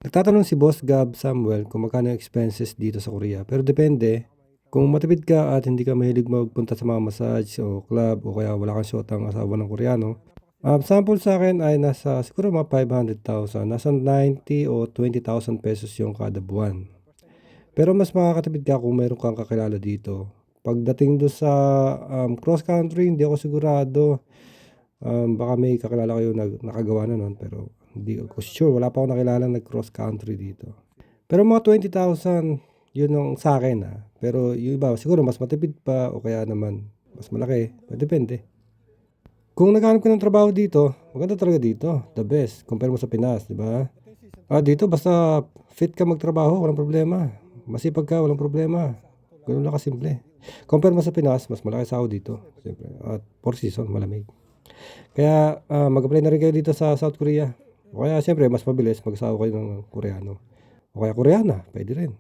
Nagtatanong si Boss Gab Samuel kung magkano yung expenses dito sa Korea. Pero depende. Kung matipid ka at hindi ka mahilig magpunta sa mga massage o club o kaya wala kang shotang asawa ng Koreano, sample sa akin ay nasa siguro mga 500,000. Nasa 90 o 20,000 pesos yung kada buwan. Pero mas makakatipid ka kung mayroon kang kakilala dito. Pagdating doon sa cross country, hindi ako sigurado. Baka may kakilala kayo na nakagawa na nun pero hindi ako sure. Wala pa akong nakilalang nag-cross country dito. Pero mga 20,000, yun ang sa akin Pero yung iba siguro mas matipid pa o kaya naman mas malaki, depende. Kung naghahanap ka ng trabaho dito, maganda talaga dito, the best compare mo sa Pinas, 'di ba? Dito basta fit ka magtrabaho, walang problema. Masipag ka, walang problema. Gano'n lang kasimple. Compare mo sa Pinas, mas malaki sahod dito, siyempre at four season, malamig. Kaya, mag-apply na rin kayo dito sa South Korea. O kaya siyempre mas mabilis mag-asawa kayo ng Koreano o kaya Koreana, puwede rin.